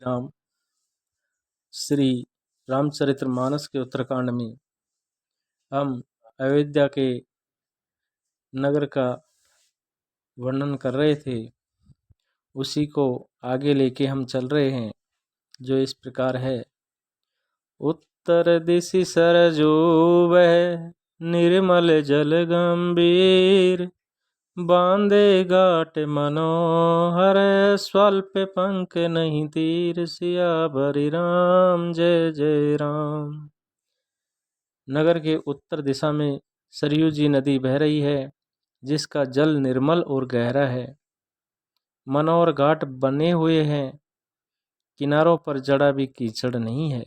राम श्री रामचरितमानस के उत्तरकांड में हम अयोध्या के नगर का वर्णन कर रहे थे। उसी को आगे लेके हम चल रहे हैं, जो इस प्रकार है। उत्तर दिशि सरजू बह निर्मल जल गंभीर, बांधे घाट मनोहर स्वल्प पंख नहीं तीर, सियावरि राम जय जय राम। नगर के उत्तर दिशा में सरयू जी नदी बह रही है, जिसका जल निर्मल और गहरा है। मनोहर घाट बने हुए हैं, किनारों पर जड़ा भी कीचड़ नहीं है।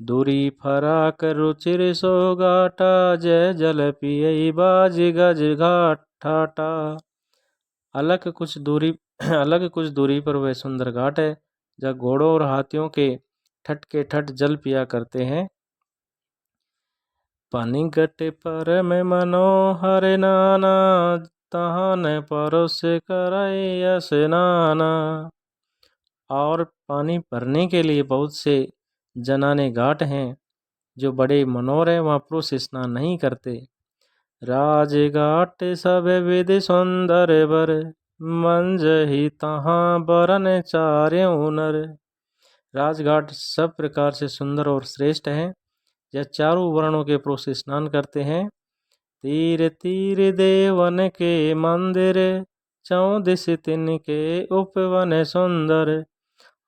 दूरी फराक रुचिर सो घाटा, जय जल पियई बाजी गज घाट ठाटा। अलग कुछ दूरी पर वह सुंदर घाट है, जहाँ घोड़ों और हाथियों के ठट के ठट जल पिया करते हैं। पानी गट पर में मनोहर नाना, तहाँ न परोस करई स्नाना। और पानी भरने के लिए बहुत से जनाने घाट हैं, जो बड़े मनोहर हैं, वहाँ पुरुष स्नान नहीं करते। राज घाट सब विधि सुंदर बर, मंजहि तहाँ बरन चार्यों नर। राजघाट सब प्रकार से सुंदर और श्रेष्ठ है, यह चारों वर्णों के पुरुष स्नान करते हैं। तीर तीर देवन के मंदिर, चौदिस तिनके उपवन सुंदर।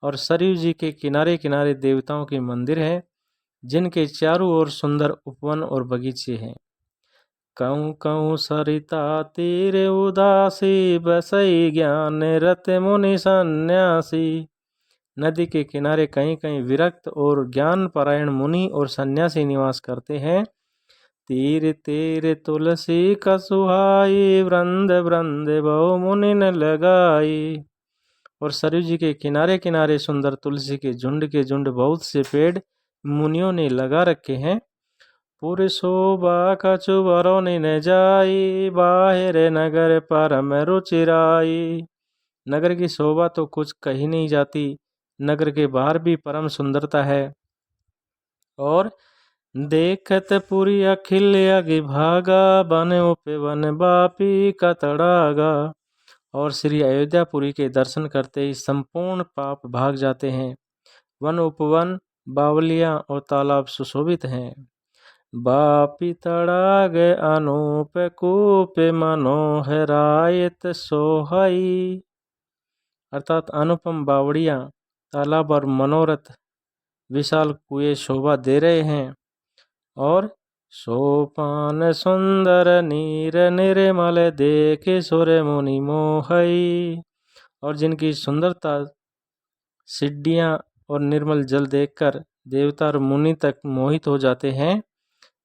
और सरयू जी के किनारे किनारे देवताओं के मंदिर हैं, जिनके चारों ओर सुंदर उपवन और बगीचे हैं। कहूँ कहूँ सरिता तीर उदासी, बसई ज्ञान रत मुनि सन्यासी। नदी के किनारे कहीं कहीं विरक्त और ज्ञान परायण मुनि और सन्यासी निवास करते हैं। तीर तीर तुलसी कसुहाई, वृंद वृंद बहु मुनि न लगाई। और सरयू जी के किनारे किनारे सुंदर तुलसी के झुंड बहुत से पेड़ मुनियों ने लगा रखे हैं। पूरी शोभा कछु बरौनी न जाई, बाहिर नगर परम रुचिराई। नगर की शोभा तो कुछ कही नहीं जाती, नगर के बाहर भी परम सुंदरता है। और देखत पुरी अखिल अगि भागा, बन उपवन बापी कतड़ागा। और श्री अयोध्यापुरी के दर्शन करते ही संपूर्ण पाप भाग जाते हैं। वन उपवन बावलियां और तालाब सुशोभित हैं। बापी तड़ाग अनूप कूप, मनोहरायत सोहई। अर्थात अनुपम बावड़ियां, तालाब और मनोरथ विशाल कुएं शोभा दे रहे हैं। और सोपान सुंदर नीर निर्मल, देखे सुर मुनि मोहई। और जिनकी सुंदरता सिड्डियां और निर्मल जल देखकर देवता और मुनि तक मोहित हो जाते हैं।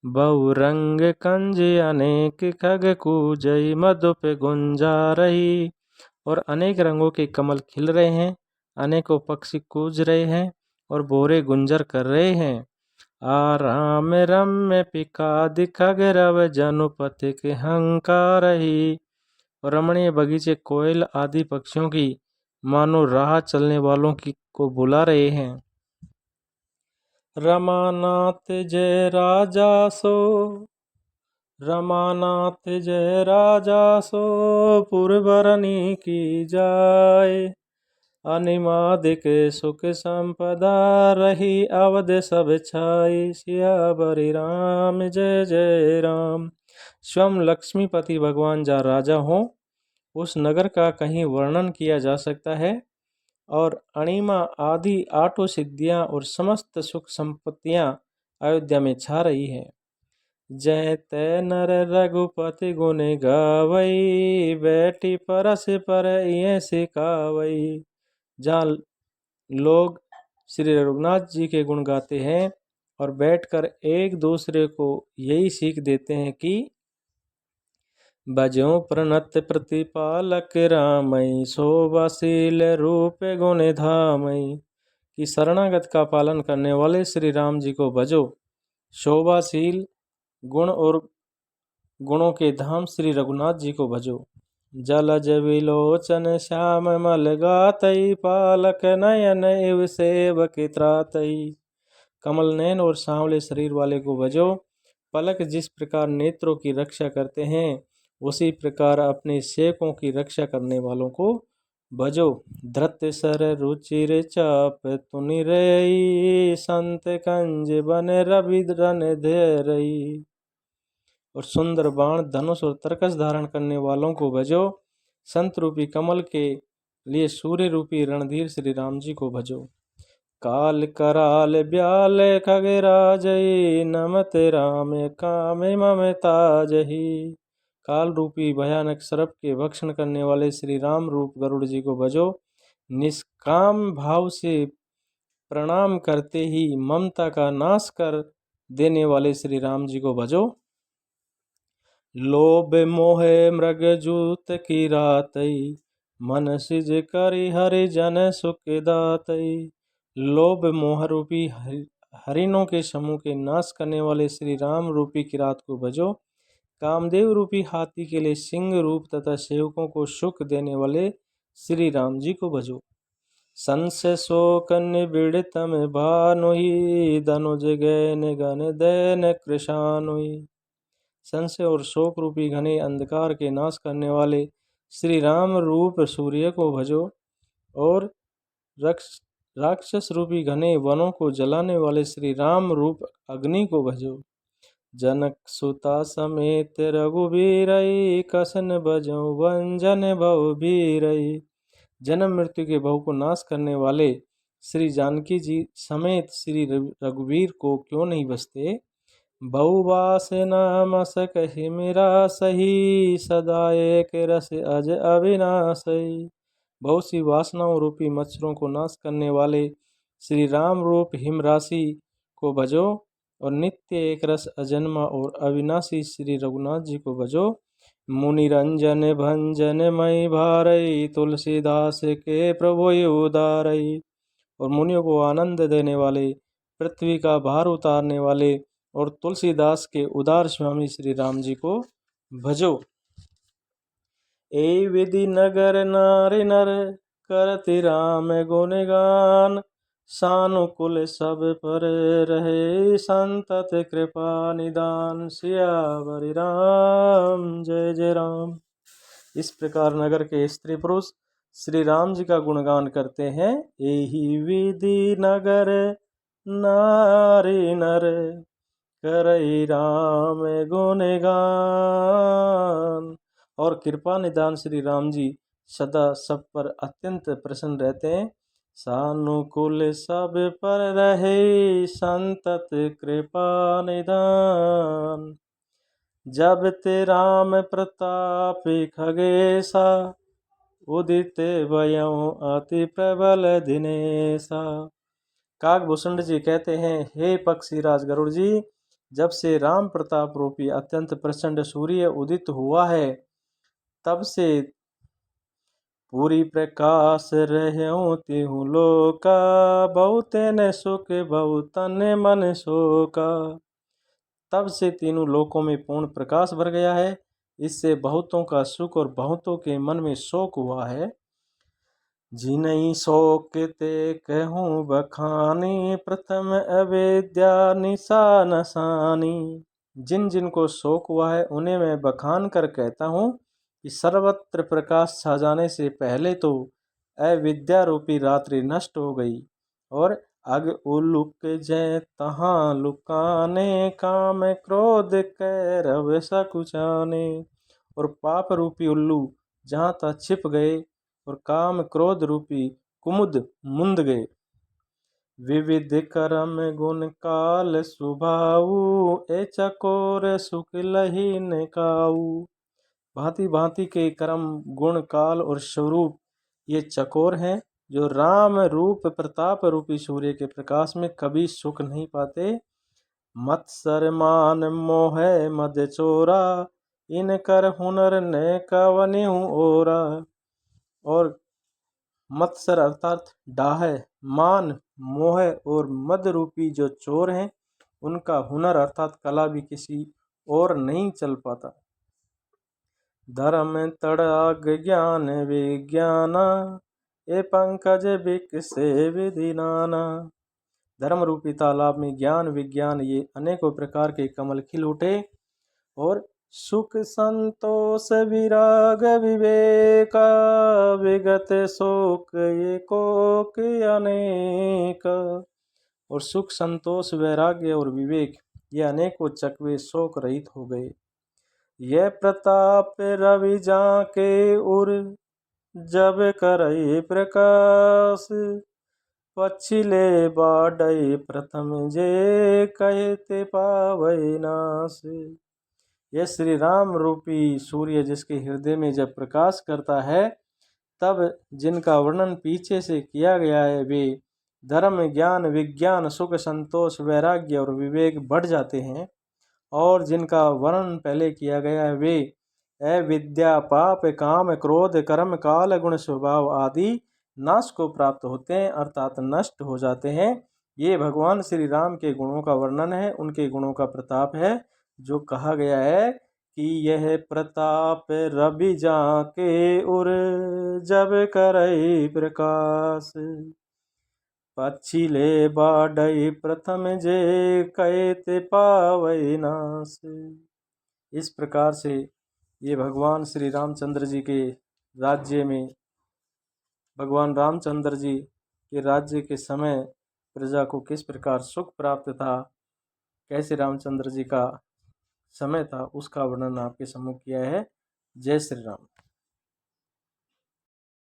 बहुरंग कंज अनेक खग कूजई, मधु पे गुंजा रही। और अनेक रंगों के कमल खिल रहे हैं, अनेकों पक्षी कूज रहे हैं और भोरे गुंजर कर रहे हैं। आराम रम्य पिकादि खग रव, जनुपति के हंकार ही। और रमणीय बगीचे कोयल आदि पक्षियों की मानो राह चलने वालों की को बुला रहे हैं। रमानाथ जय राजा सो, रमानाथ जय राजा सो, पुरबरनी की जाय। अनिमादिक सुख संपदा रही, अवध सब छाई, सियावरि राम जय जय राम। स्वयं लक्ष्मीपति भगवान जहाँ राजा हो, उस नगर का कहीं वर्णन किया जा सकता है। और अणिमा आदि आठों सिद्धियां और समस्त सुख संपत्तियां अयोध्या में छा रही है। जय तै नर रघुपति गुण गावई, बैठी परस पर ये सिखावई। जहाँ लोग श्री रघुनाथ जी के गुण गाते हैं और बैठकर एक दूसरे को यही सीख देते हैं कि भजो प्रणत प्रतिपालक रामई, शोभाशील रूप गुण धामई। कि शरणागत का पालन करने वाले श्री राम जी को भजो, शोभाशील गुण और गुणों के धाम श्री रघुनाथ जी को भजो। जलज विलोचन श्याम मल गातई, पालक नयन इव सेवक त्रातई। कमल नयन और सांवले शरीर वाले को भजो। पलक जिस प्रकार नेत्रों की रक्षा करते हैं, उसी प्रकार अपने सेवकों की रक्षा करने वालों को भजो। धृत सर रुचिर चाप तुनि रई, संत कंज बन रवि रन धरई। और सुंदर बाण, धनुष और तरकस धारण करने वालों को भजो। संत रूपी कमल के लिए सूर्य रूपी रणधीर श्री राम जी को भजो। काल कराल ब्याल खगराजई, नमते राम कामे ममताजही। काल रूपी भयानक सर्प के भक्षण करने वाले श्री राम रूप गरुड़ जी को भजो। निष्काम भाव से प्रणाम करते ही ममता का नाश कर देने वाले श्री राम जी को भजो। लोभ मोह मृग जूत की रातई, मन सिज करि हरि जन सुख दातई। लोभ मोह रूपी हरिणों के समूह के नाश करने वाले श्री राम रूपी किरात को भजो। कामदेव रूपी हाथी के लिए सिंह रूप तथा सेवकों को सुख देने वाले श्री राम जी को भजो। संशय शोक निबिड़तम भानुई, धनुज गैन गण दैन कृशानुई। संशय और शोक रूपी घने अंधकार के नाश करने वाले श्री राम रूप सूर्य को भजो। और राक्षस रूपी घने वनों को जलाने वाले श्री राम रूप अग्नि को भजो। जनक सुता समेत रघुबीरई, कसन भजो वंजन भव भीरई। जन्म मृत्यु के भव को नाश करने वाले श्री जानकी जी समेत श्री रघुवीर को क्यों नहीं बसते। बहुवास नाम सकहि मेरा सही, सदा एक रस अज अविनाशई। बहुत सी वासनाओं रूपी मच्छरों को नाश करने वाले श्री राम रूप हिम राशि को भजो। और नित्य एक रस अजन्मा और अविनाशी श्री रघुनाथ जी को भजो। मुनि रंजन भंजन मई भारई, तुलसीदास के प्रभु उदारई। और मुनियों को आनंद देने वाले, पृथ्वी का भार उतारने वाले और तुलसीदास के उदार स्वामी श्री राम जी को भजो। ए विधि नगर नारी नर, करति राम गुणगान। सानुकूल सब पर रहे, संतत कृपा निदान। सियावर राम जय जय राम। इस प्रकार नगर के स्त्री पुरुष श्री राम जी का गुणगान करते हैं। एहि विधि नगर नारी नर, करई राम गुणगान। और कृपा निदान श्री राम जी सदा सब पर अत्यंत प्रसन्न रहते हैं। सानुकूल सब पर रहे, संतत कृपा निदान। जब ते राम प्रताप खगेसा, उदित भयउ अति प्रबल दिनेसा। काकभूषण जी कहते हैं, हे पक्षीराज गरुड़ जी, जब से राम प्रताप रूपी अत्यंत प्रचंड सूर्य उदित हुआ है, तब से पूरी प्रकाश रहूं तिहु लोका। बहुते न सुख बहुतन मन शोका। तब से तीनों लोकों में पूर्ण प्रकाश भर गया है। इससे बहुतों का सुख और बहुतों के मन में शोक हुआ है। जिनहि शोक ते कहूँ बखानी, प्रथम अविद्या निशा नसानी। जिन जिन को शोक हुआ है, उन्हें मैं बखान कर कहता हूँ कि सर्वत्र प्रकाश छा जाने से पहले तो अविद्या रूपी रात्रि नष्ट हो गई। और अग उलुक जय तहाँ लुकाने, काम क्रोध कैरव सकुचाने। और पाप रूपी उल्लू जहाँ तहाँ छिप गए और काम क्रोध रूपी कुमुद मुंद गए। विविध कर्म गुण काल सुभाऊ, ए चकोर सुख लही निकाऊ। भांति भांति के कर्म गुण काल और स्वरूप ये चकोर हैं, जो राम रूप प्रताप रूपी सूर्य के प्रकाश में कभी सुख नहीं पाते। मत्सर मान मोह मद चोरा, इन कर हुनर ने कवनिहु ओरा। और मत्सर अर्थात डाह, मान, मोह और मद रूपी जो चोर हैं, उनका हुनर अर्थात कला भी किसी और नहीं चल पाता। धर्म तड़ाग ज्ञान विज्ञाना, ये पंकज विकसे विधि नाना। धर्म रूपी तालाब में ज्ञान विज्ञान ये अनेकों प्रकार के कमल खिल उठे और सुख संतोष विराग विवेक विगत शोक ये कोक अनेक। और सुख संतोष वैराग्य और विवेक ये अनेकों चकवे शोक रहित हो गए। यह प्रताप रवि जाके उर, जब करई प्रकाश, पछिले बाडई प्रथम जे कहते पावै नाश। यह श्री राम रूपी सूर्य जिसके हृदय में जब प्रकाश करता है, तब जिनका वर्णन पीछे से किया गया है वे धर्म ज्ञान विज्ञान सुख संतोष वैराग्य और विवेक बढ़ जाते हैं। और जिनका वर्णन पहले किया गया है वे अविद्या पाप काम क्रोध कर्म काल गुण स्वभाव आदि नाश को प्राप्त होते हैं, अर्थात नष्ट हो जाते हैं। ये भगवान श्री राम के गुणों का वर्णन है, उनके गुणों का प्रताप है, जो कहा गया है कि यह प्रताप रवि जाके उर, जब करई प्रकाश, पछिले बाडई प्रथम जे कहते पावै नाश। इस प्रकार से ये भगवान श्री रामचंद्र जी के राज्य में, भगवान रामचंद्र जी के राज्य के समय प्रजा को किस प्रकार सुख प्राप्त था, कैसे रामचंद्र जी का समय था, उसका वर्णन आपके सम्मुख किया है। जय श्री राम।